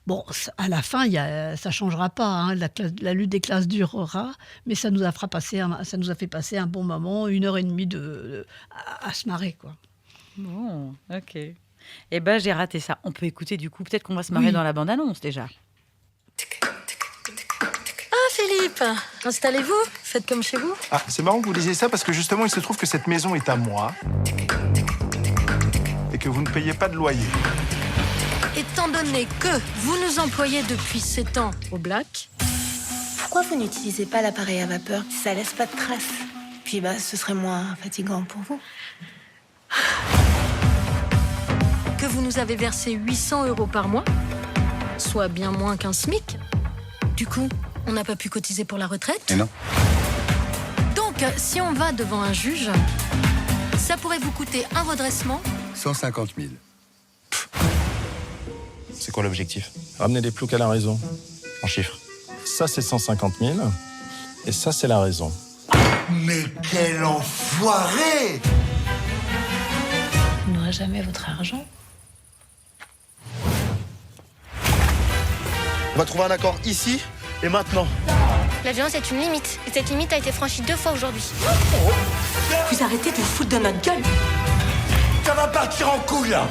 Bon, à la fin, ça ne changera pas. Hein. La lutte des classes durera, mais ça nous a fait passer un bon moment, 1h30 à se marrer, quoi. Bon, ok. Eh ben, j'ai raté ça. On peut écouter du coup, peut-être qu'on va se marrer dans la bande-annonce déjà. Ah, Philippe, installez-vous, faites comme chez vous. Ah, c'est marrant que vous disiez ça parce que justement, il se trouve que cette maison est à moi et que vous ne payez pas de loyer. Étant donné que vous nous employez depuis 7 ans au black, pourquoi vous n'utilisez pas l'appareil à vapeur? Ça laisse pas de traces. Puis ce serait moins fatigant pour vous. que vous nous avez versé 800 € par mois, soit bien moins qu'un SMIC, du coup, on n'a pas pu cotiser pour la retraite. Et non. Donc, si on va devant un juge, ça pourrait vous coûter un redressement 150 000. C'est quoi l'objectif? Ramener les ploucs à la raison, en chiffres. Ça, c'est 150 000. Et ça, c'est la raison. Mais quel enfoiré! On n'aura jamais votre argent. On va trouver un accord ici et maintenant. La violence est une limite. Et cette limite a été franchie 2 fois aujourd'hui. Vous arrêtez de vous foutre de notre gueule. Ça va partir en couille, là!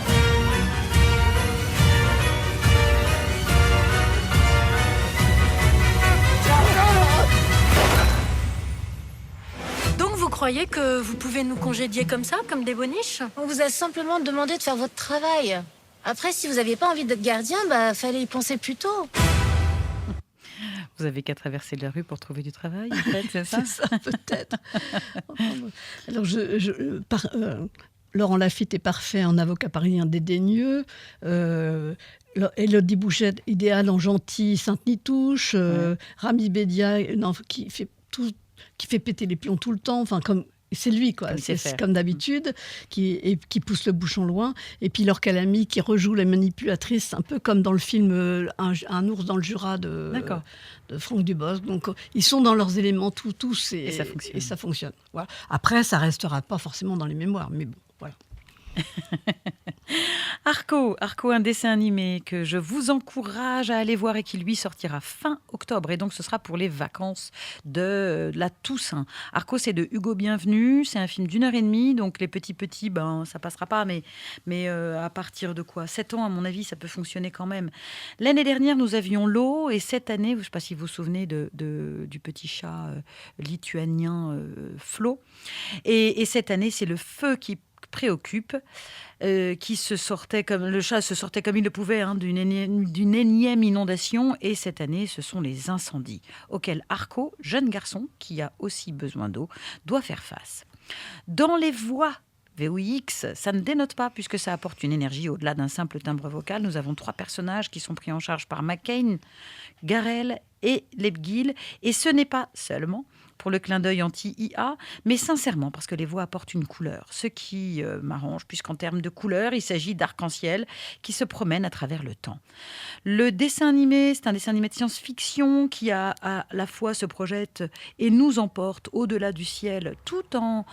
Donc, vous croyez que vous pouvez nous congédier comme ça, comme des boniches? On vous a simplement demandé de faire votre travail. Après, si vous n'aviez pas envie d'être gardien, fallait y penser plus tôt. Vous avez qu'à traverser la rue pour trouver du travail, en fait, c'est ça? C'est ça, peut-être. Alors, Laurent Laffitte est parfait en avocat parisien dédaigneux. Élodie Boucher, idéale en gentil Sainte-Nitouche. Ramzy Bedia, qui fait péter les plombs tout le temps. Enfin, c'est lui, quoi. C'est comme d'habitude, qui pousse le bouchon loin. Et puis Laure Calamy qui rejoue la manipulatrice, un peu comme dans le film Un ours dans le Jura de Franck Dubosc. Donc ils sont dans leurs éléments tous et ça fonctionne. Voilà. Après, ça restera pas forcément dans les mémoires, mais bon, voilà. Arco, un dessin animé que je vous encourage à aller voir et qui lui sortira fin octobre. Et donc ce sera pour les vacances de la Toussaint. Arco, c'est de Hugo Bienvenu. C'est un film d'1h30. Donc les petits, ça passera pas. Mais à partir de 7 ans, à mon avis, ça peut fonctionner quand même. L'année dernière, nous avions l'eau. Et cette année, je ne sais pas si vous vous souvenez du petit chat lituanien Flo. Et cette année, c'est le feu qui préoccupe, le chat se sortait comme il le pouvait d'une énième inondation, et cette année ce sont les incendies auxquels Arco, jeune garçon qui a aussi besoin d'eau, doit faire face. Dans les voix VOIX, ça ne dénote pas puisque ça apporte une énergie au-delà d'un simple timbre vocal. Nous avons 3 personnages qui sont pris en charge par McCain, Garrel et Lebguil, et ce n'est pas seulement pour le clin d'œil anti-IA, mais sincèrement parce que les voix apportent une couleur, ce qui m'arrange, puisqu'en termes de couleur, il s'agit d'arc-en-ciel qui se promène à travers le temps. Le dessin animé, c'est un dessin animé de science-fiction qui à la fois se projette et nous emporte au-delà du ciel, tout en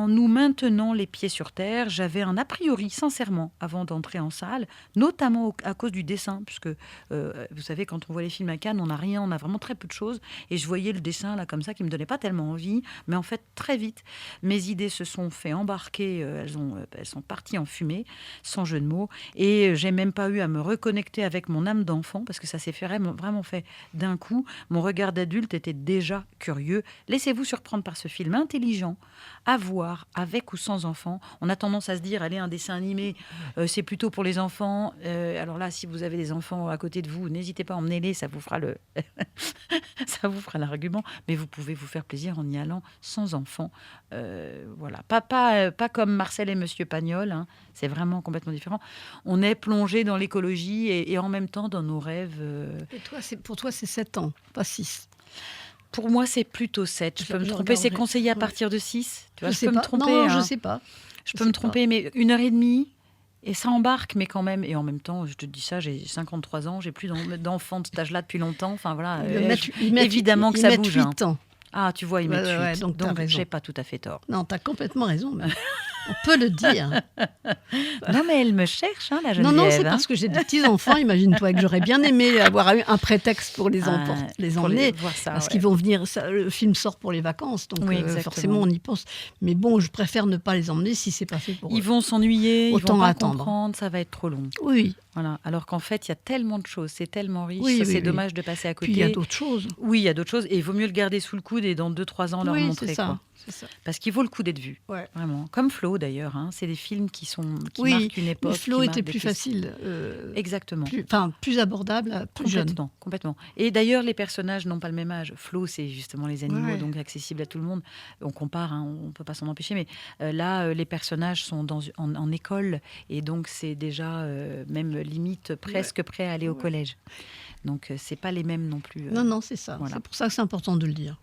nous maintenant les pieds sur terre. J'avais un a priori, sincèrement, avant d'entrer en salle, notamment à cause du dessin, puisque vous savez, quand on voit les films à Cannes, on a vraiment très peu de choses, et je voyais le dessin là comme ça qui me donnait pas tellement envie, mais en fait, très vite, mes idées se sont fait embarquer, elles sont parties en fumée, sans jeu de mots, et j'ai même pas eu à me reconnecter avec mon âme d'enfant, parce que ça s'est fait vraiment fait d'un coup. Mon regard d'adulte était déjà curieux. Laissez-vous surprendre par ce film intelligent, à voir, avec ou sans enfants. On a tendance à se dire, allez, un dessin animé, c'est plutôt pour les enfants. Alors là, si vous avez des enfants à côté de vous, n'hésitez pas à emmener-les, ça vous fera ça vous fera l'argument. Mais vous pouvez vous faire plaisir en y allant sans enfants. Voilà, pas comme Marcel et Monsieur Pagnol. Hein. C'est vraiment complètement différent. On est plongé dans l'écologie et en même temps dans nos rêves. Et pour toi, c'est 7 ans, pas 6. Pour moi, c'est plutôt 7. Je peux me tromper. C'est conseillé à partir de 6. Tu vois, je peux me tromper. Non, hein. je sais pas. Je peux me tromper, mais 1h30. Et ça embarque, mais quand même. Et en même temps, je te dis ça, j'ai 53 ans, j'ai plus d'enfants de cet âge-là depuis longtemps. Enfin voilà, évidemment que ça bouge. 8 ans. Ah, tu vois, ils mettent 8. Ouais, donc j'ai pas tout à fait tort. Non, t'as complètement raison. Mais on peut le dire. Non, mais elle me cherche, hein, la Geneviève. Non, c'est parce que j'ai des petits-enfants, imagine-toi, que j'aurais bien aimé avoir eu un prétexte pour les emmener. Voir ça, parce qu'ils vont venir, le film sort pour les vacances, donc forcément on y pense. Mais bon, je préfère ne pas les emmener si c'est pas fait pour eux. Ils vont s'ennuyer, autant ils vont pas attendre. Comprendre, ça va être trop long. Oui. Voilà. Alors qu'en fait, il y a tellement de choses, c'est tellement riche, c'est dommage de passer à côté. Puis il y a d'autres choses. Oui, il y a d'autres choses, et il vaut mieux le garder sous le coude et dans 2-3 ans leur montrer. C'est ça. Quoi. Parce qu'il vaut le coup d'être vu, vraiment. Comme Flo d'ailleurs, hein. C'est des films qui marquent une époque. Flo était plus facile. Exactement. Plus abordable, plus jeune. Complètement. Et d'ailleurs, les personnages n'ont pas le même âge. Flo, c'est justement les animaux, donc accessible à tout le monde. On compare, hein, on ne peut pas s'en empêcher, mais là, les personnages sont en école, et donc c'est déjà même limite presque prêt à aller au collège. Donc c'est pas les mêmes non plus. Non, c'est ça. Voilà. C'est pour ça que c'est important de le dire.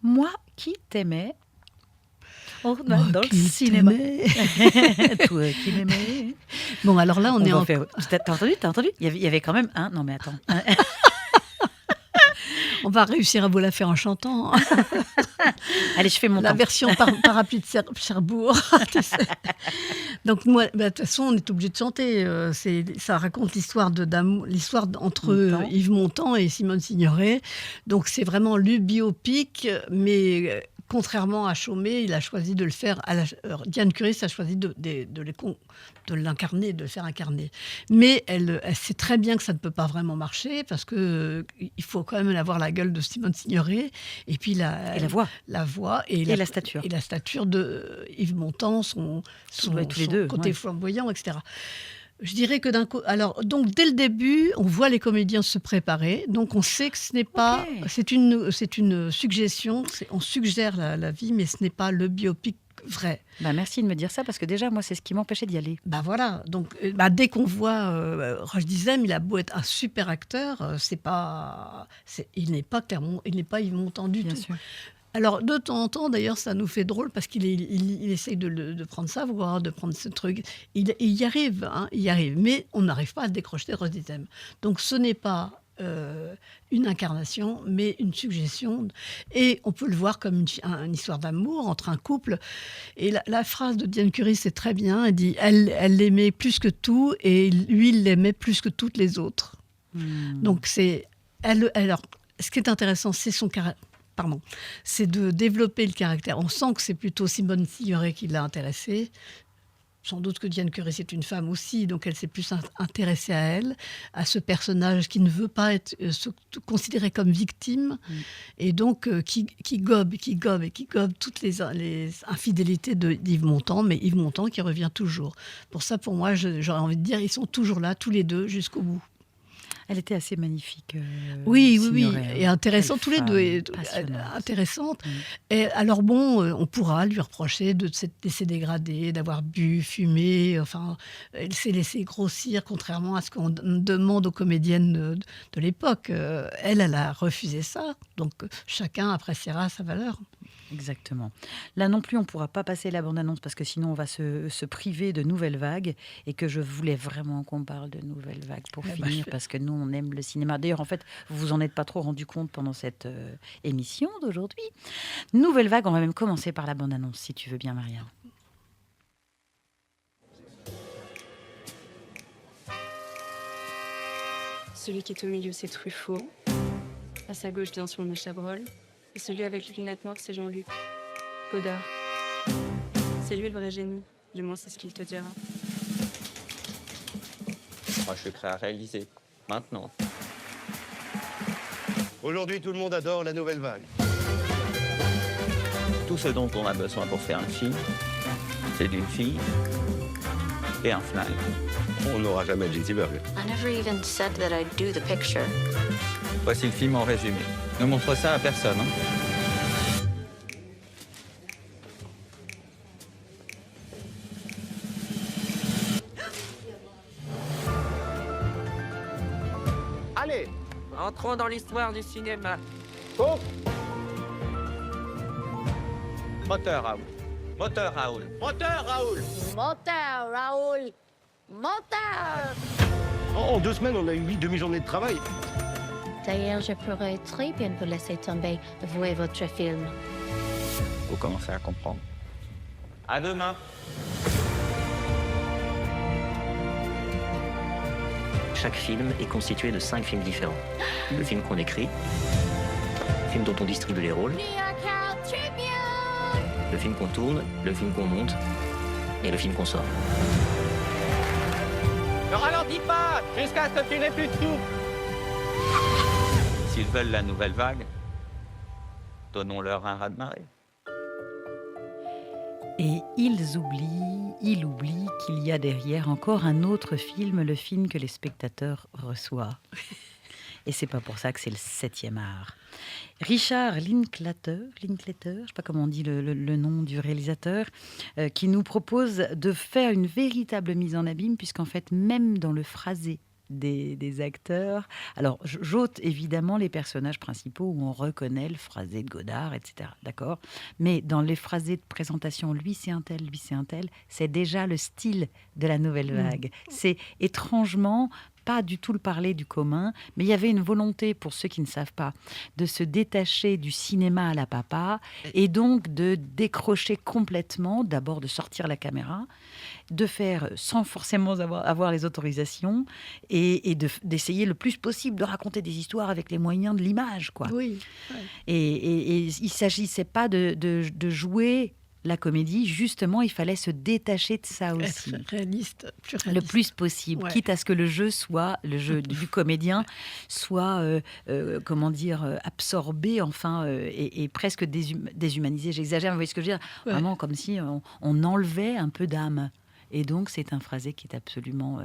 Moi qui t'aimais, dans le cinéma. Toi qui m'aimais. Bon, alors là, on est en... T'as entendu Il y avait quand même un... Non, mais attends. On va réussir à vous la faire en chantant. Allez, je fais mon La version parapluie de Cherbourg. Donc, moi, de toute façon, on est obligé de chanter. Ça raconte l'histoire entre Yves Montand et Simone Signoret. Donc, c'est vraiment le biopic, mais... Contrairement à Chaumet, il a choisi de le faire. Diane Curie a choisi de l'incarner, de le faire incarner. Mais elle sait très bien que ça ne peut pas vraiment marcher parce que il faut quand même avoir la gueule de Simone Signoret et puis la voix et la stature. Et la stature de Yves Montand, son côté flamboyant, etc. Je dirais que donc dès le début, on voit les comédiens se préparer. Donc on sait que ce n'est pas, c'est une suggestion. On suggère la vie, mais ce n'est pas le biopic vrai. Merci de me dire ça parce que déjà moi c'est ce qui m'empêchait d'y aller. Voilà. Donc dès qu'on voit Roch Dizem, il a beau être un super acteur, il n'est pas Yves Montand du tout. Sûr. Alors, de temps en temps, d'ailleurs, ça nous fait drôle parce qu'il essaye de prendre sa voix, de prendre ce truc. Il y arrive, mais on n'arrive pas à décrocher Roch Dizem. Donc, ce n'est pas une incarnation, mais une suggestion. Et on peut le voir comme une histoire d'amour entre un couple. Et la phrase de Diane Curie, c'est très bien. Elle dit « Elle l'aimait plus que tout et lui, il l'aimait plus que toutes les autres. » Donc, alors, ce qui est intéressant, c'est son caractère. C'est de développer le caractère. On sent que c'est plutôt Simone Signoret qui l'a intéressée. Sans doute que Diane Curie, c'est une femme aussi, donc elle s'est plus intéressée à elle, à ce personnage qui ne veut pas être considéré comme victime, et donc qui gobe toutes les infidélités d'Yves Montand, mais Yves Montand qui revient toujours. Pour ça, pour moi, j'aurais envie de dire, ils sont toujours là, tous les deux, jusqu'au bout. Elle était assez magnifique. Oui, et intéressante tous les deux, intéressante. Et alors bon, on pourra lui reprocher de se laisser dégrader, d'avoir bu, fumé. Enfin, elle s'est laissée grossir, contrairement à ce qu'on demande aux comédiennes de l'époque. Elle a refusé ça. Donc chacun appréciera sa valeur. Exactement. Là non plus, on ne pourra pas passer la bande-annonce parce que sinon on va se priver de nouvelles vagues et que je voulais vraiment qu'on parle de nouvelles vagues pour finir parce que nous, on aime le cinéma. D'ailleurs, en fait, vous vous en êtes pas trop rendu compte pendant cette émission d'aujourd'hui. Nouvelle vague, on va même commencer par la bande-annonce, si tu veux bien, Maria. Celui qui est au milieu, c'est Truffaut. À sa gauche, bien sûr, le Chabrol. Et celui avec les lunettes noires, c'est Jean-Luc Godard. C'est lui le vrai génie. Du moins, c'est ce qu'il te dira. Moi, je suis prêt à réaliser. Maintenant. Aujourd'hui, tout le monde adore la nouvelle vague. Tout ce dont on a besoin pour faire un film, c'est d'une fille et un flingue. On n'aura jamais de J.T. Burger. I never even said that I'd do the picture. Voici le film en résumé. Ne montre ça à personne. Hein. Allez, entrons dans l'histoire du cinéma. Oh. Moteur, Raoul. Moteur, Raoul. Moteur, Raoul. Moteur, Raoul. Moteur. En 2 semaines, on a eu 8 demi-journées de travail. D'ailleurs, je pourrais très bien vous laisser tomber, vous et votre film. Vous commencez à comprendre. À demain. Chaque film est constitué de 5 films différents. Le film qu'on écrit, le film dont on distribue les rôles, le film qu'on tourne, le film qu'on monte et le film qu'on sort. Ne ralentis pas jusqu'à ce que tu n'aies plus de tout. S'ils veulent la nouvelle vague, donnons-leur un raz-de-marée. Et il oublie qu'il y a derrière encore un autre film, le film que les spectateurs reçoivent. Et c'est pas pour ça que c'est le 7e art. Richard Linklater, je ne sais pas comment on dit le nom du réalisateur, qui nous propose de faire une véritable mise en abîme, puisqu'en fait, même dans le phrasé des acteurs, alors j'ôte évidemment les personnages principaux où on reconnaît le phrasé de Godard, etc. D'accord ? Mais dans les phrasés de présentation, lui c'est un tel, c'est déjà le style de la nouvelle vague. C'est étrangement pas du tout le parler du commun, mais il y avait une volonté, pour ceux qui ne savent pas, de se détacher du cinéma à la papa et donc de décrocher complètement, d'abord de sortir la caméra, de faire sans forcément avoir les autorisations et d'essayer le plus possible de raconter des histoires avec les moyens de l'image, quoi. Oui. Ouais. Et il ne s'agissait pas de jouer la comédie, justement, il fallait se détacher de ça aussi. Être réaliste, plus réaliste. Le plus possible, quitte à ce que le jeu du comédien soit, absorbé, enfin, et presque déshumanisé. J'exagère, mais vous voyez ce que je veux dire ? Vraiment comme si on enlevait un peu d'âme. Et donc, c'est un phrasé qui est absolument...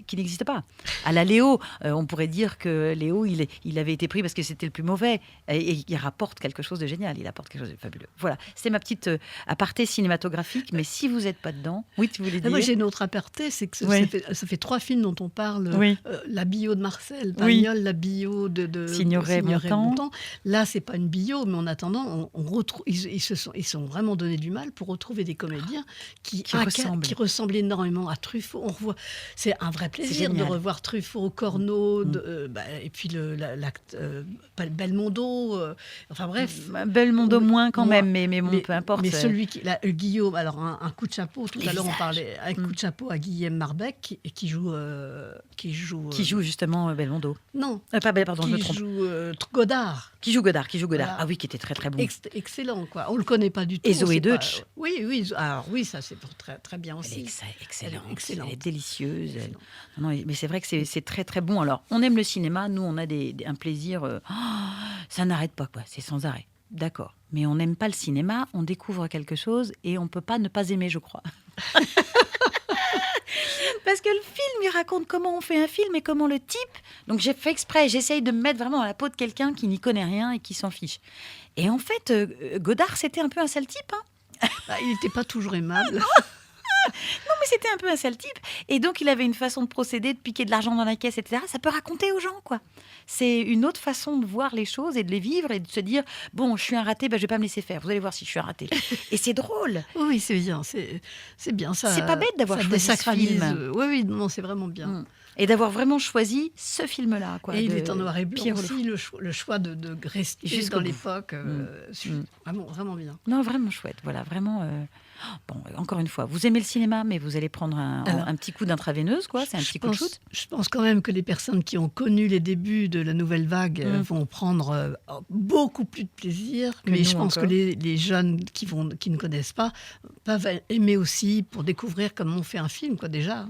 qui n'existe pas. À la Léo, on pourrait dire que Léo, il avait été pris parce que c'était le plus mauvais. Et il rapporte quelque chose de génial. Il apporte quelque chose de fabuleux. Voilà, c'était ma petite aparté cinématographique. Mais si vous n'êtes pas dedans... Oui, tu voulais dire... Moi, j'ai une autre aparté. C'est que ça fait 3 films dont on parle. Oui. La bio de Marcel Pagnol, la bio de Signoret-Montand. Là, c'est pas une bio, mais en attendant, on retrouve, ils se sont vraiment donné du mal pour retrouver des comédiens qui ressemble énormément à Truffaut. C'est un vrai plaisir de revoir Truffaut, Corneau, et puis l'acte Belmondo. Enfin bref. Belmondo moins quand même, mais peu importe. Mais celui Guillaume, alors un coup de chapeau. Tout à l'heure, on parlait un coup de chapeau à Guillaume Marbeck qui joue justement Belmondo. Non. Pardon, je me trompe. Qui joue Godard. Qui joue Godard. Voilà. Ah oui, qui était très très bon. Excellent, quoi. On le connaît pas du tout. Et Zoé Deutsch. Oui. Alors oui, ça c'est très très bien aussi. Elle est délicieuse. Non, mais c'est vrai que c'est très très bon. Alors, on aime le cinéma, nous on a un plaisir, ça n'arrête pas, quoi. C'est sans arrêt. D'accord. Mais on n'aime pas le cinéma, on découvre quelque chose et on peut pas ne pas aimer, je crois. Parce que le film, il raconte comment on fait un film et comment le type... Donc j'ai fait exprès, j'essaye de me mettre vraiment à la peau de quelqu'un qui n'y connaît rien et qui s'en fiche. Et en fait, Godard, c'était un peu un sale type, hein. Il n'était pas toujours aimable. Non, mais c'était un peu un sale type. Et donc, il avait une façon de procéder, de piquer de l'argent dans la caisse, etc. Ça peut raconter aux gens, quoi. C'est une autre façon de voir les choses et de les vivre et de se dire, bon, je suis un raté, je vais pas me laisser faire. Vous allez voir si je suis un raté. Et c'est drôle. Oui, c'est bien. C'est bien ça. C'est pas bête d'avoir choisi ce film. Oui, non, c'est vraiment bien. Et d'avoir vraiment choisi ce film-là. Quoi, et il est en noir et blanc aussi, le choix de rester dans l'époque. Vraiment, vraiment bien. Non, vraiment chouette. Voilà, vraiment... Bon, encore une fois, vous aimez le cinéma, mais vous allez prendre un petit coup d'intraveineuse, quoi. C'est un petit coup de shoot. Je pense quand même que les personnes qui ont connu les débuts de la nouvelle vague vont prendre beaucoup plus de plaisir. Mais je pense que les jeunes qui ne connaissent pas peuvent aimer aussi pour découvrir comment on fait un film, quoi, déjà. Hein.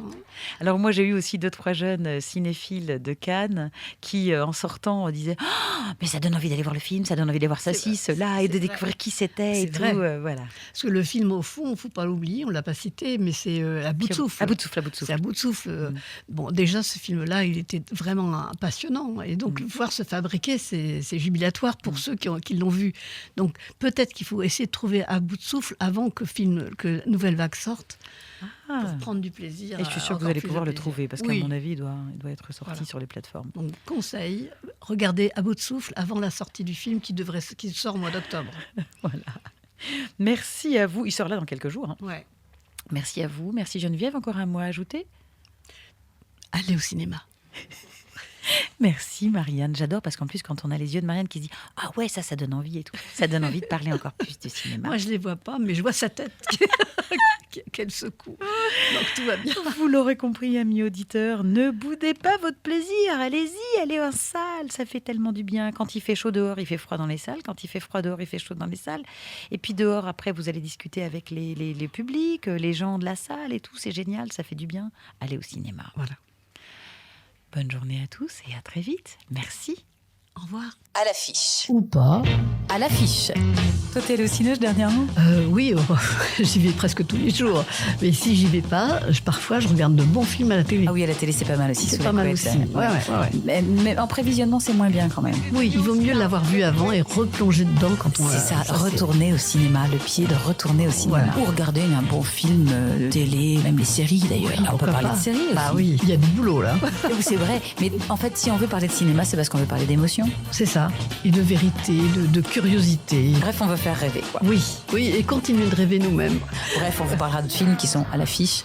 Alors moi, j'ai eu aussi 2-3 jeunes cinéphiles de Cannes qui, en sortant, disaient « mais ça donne envie d'aller voir le film, ça donne envie d'aller voir ceci, cela, et de découvrir qui c'était et tout. » Voilà. Parce que le film, au fond, il ne faut pas l'oublier, on ne l'a pas cité, mais c'est à bout de souffle. À bout de souffle. C'est à bout de souffle. Bon, déjà, ce film-là, il était vraiment passionnant. Et donc, voir se fabriquer, c'est jubilatoire pour ceux qui l'ont vu. Donc, peut-être qu'il faut essayer de trouver à bout de souffle avant que Nouvelle Vague sorte, pour prendre du plaisir. Et je suis sûre que vous allez pouvoir le trouver, parce qu'à mon avis, il doit être sorti sur les plateformes. Donc, conseil, regardez à bout de souffle avant la sortie du film qui sort au mois d'octobre. Voilà. Merci à vous. Il sort là dans quelques jours. Hein. Ouais. Merci à vous. Merci Geneviève. Encore un mot à ajouter ? Allez au cinéma. Merci Marianne. J'adore parce qu'en plus, quand on a les yeux de Marianne qui dit « Ah ouais, ça donne envie et tout. » Ça donne envie de parler encore plus du cinéma. Moi, je ne les vois pas, mais je vois sa tête qu'elle secoue. Donc tout va bien. Vous l'aurez compris, amis auditeurs, ne boudez pas votre plaisir. Allez-y, allez en salle. Ça fait tellement du bien. Quand il fait chaud dehors, il fait froid dans les salles. Quand il fait froid dehors, il fait chaud dans les salles. Et puis dehors, après, vous allez discuter avec les publics, les gens de la salle et tout. C'est génial, ça fait du bien. Allez au cinéma. Voilà. Bonne journée à tous et à très vite. Merci. Au revoir. À l'affiche. Ou pas. À l'affiche. Toi, t'es allé au ciné dernièrement ? Oui, j'y vais presque tous les jours. Mais si j'y vais pas, parfois je regarde de bons films à la télé. Ah oui, à la télé, c'est pas mal aussi. C'est pas mal aussi. Ouais. Mais en prévisionnement, c'est moins bien quand même. Oui, il vaut mieux l'avoir vu avant et replonger dedans quand on. C'est ça, retourner au cinéma, le pied de retourner au cinéma. Voilà. Ou regarder un bon film télé, même les séries d'ailleurs. On peut parler de séries aussi. Ah oui, il y a du boulot là. Oui, c'est vrai. Mais en fait, si on veut parler de cinéma, c'est parce qu'on veut parler d'émotion. C'est ça. Et de vérité, de curiosité. Bref, on veut faire rêver, quoi. Oui, et continuer de rêver nous-mêmes. Bref, on vous parlera de films qui sont à l'affiche